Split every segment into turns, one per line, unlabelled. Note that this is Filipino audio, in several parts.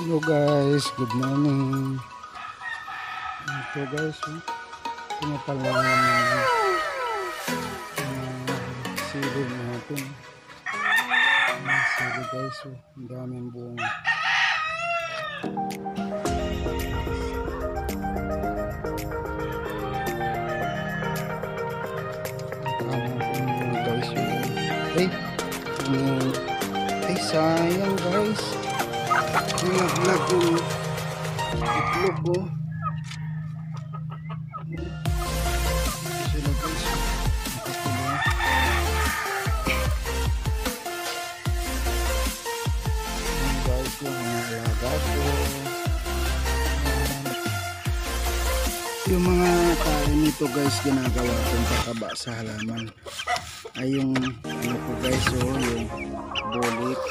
Hello guys, good morning. Ito guys, pinapal na naman sili natin. Sili guys, ang daming buong. Guys, sayang guys. Naglag yung itlog ko. Sila guys. Guys, yung alaga ko. Yung mga kain nito guys, ginagawa kong pataba sa halaman ay yung ano ko guys, yung bulit.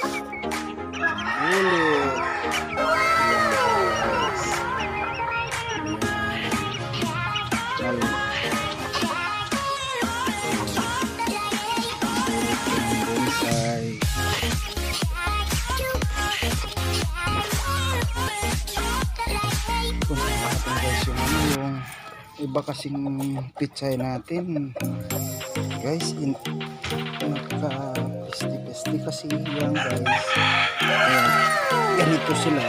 Yung iba kasing pitsay natin guys, nagka-pesti kasi yan guys. Ganito sila,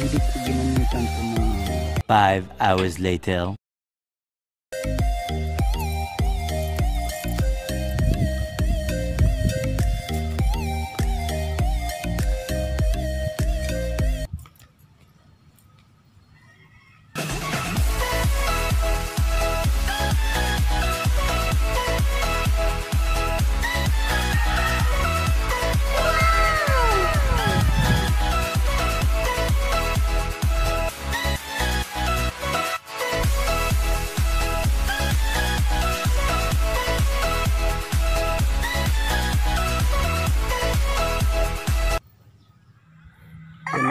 hindi ko ginamitan ito na
5 hours later.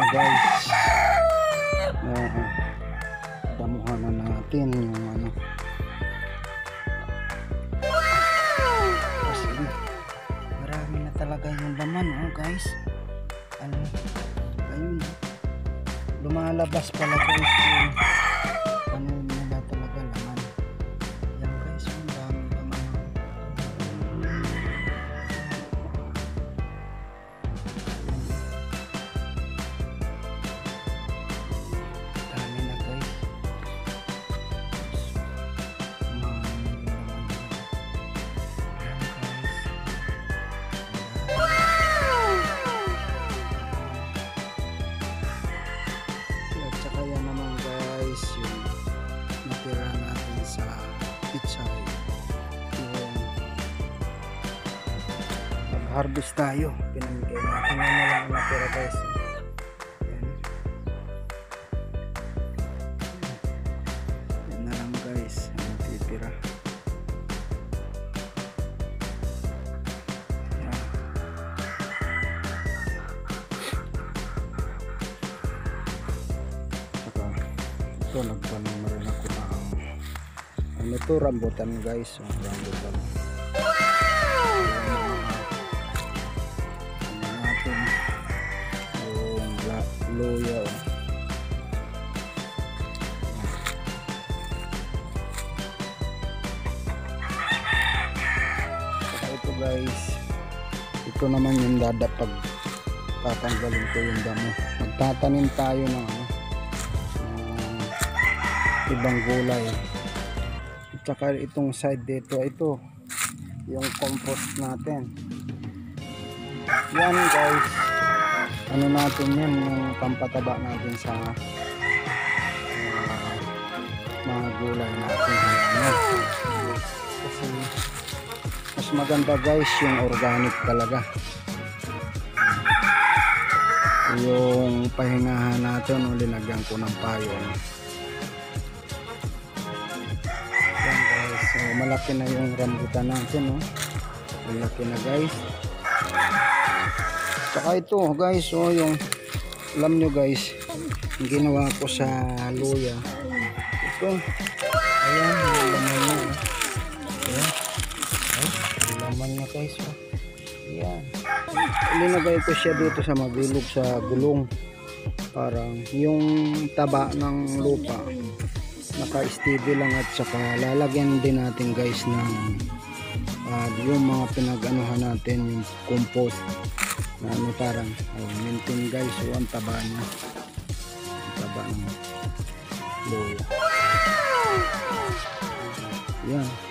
guys, damuhan na natin yung ano. Kasi marami na talaga yung laman, guys. Ano, ayun, lumalabas pala guys yung ano nila talaga laman. Yan guys, yung dami laman. Yung natira natin sa pizza, yung mag-harvest tayo, pinamigay natin na lang natira guys. Yan na lang guys ang natitira. Ito, nagtanong na rin ako na ano to, rambutan guys, rambutan. Ano natin yung luya. Saka ito guys, ito naman yung dadapag tatanggalin ko yung damo. Magtatanim tayo ng ibang gulay. At saka itong side dito, ito yung compost natin. Yan guys, ano natin yan, yung pampataba natin sa mga gulay natin. Kasi mas maganda guys yung organic talaga. Yung pahingahan natin, linagyan ko ng payo. So, malaki na yung rambutan natin, malaki na guys. Saka ito guys, yung alam nyo guys, yung ginawa ko sa luya, ito, ayan, yung laman niya, ayan, yung laman niya guys, ayan, linagay ko siya dito sa mabilog sa gulong. Parang yung taba ng lupa naka-steady lang, at saka lalagyan din natin guys ng yung mga pinag-anuhan natin, yung compost na ano, parang maintain guys. So ang taba niya, ang taba ng lupa. Yan.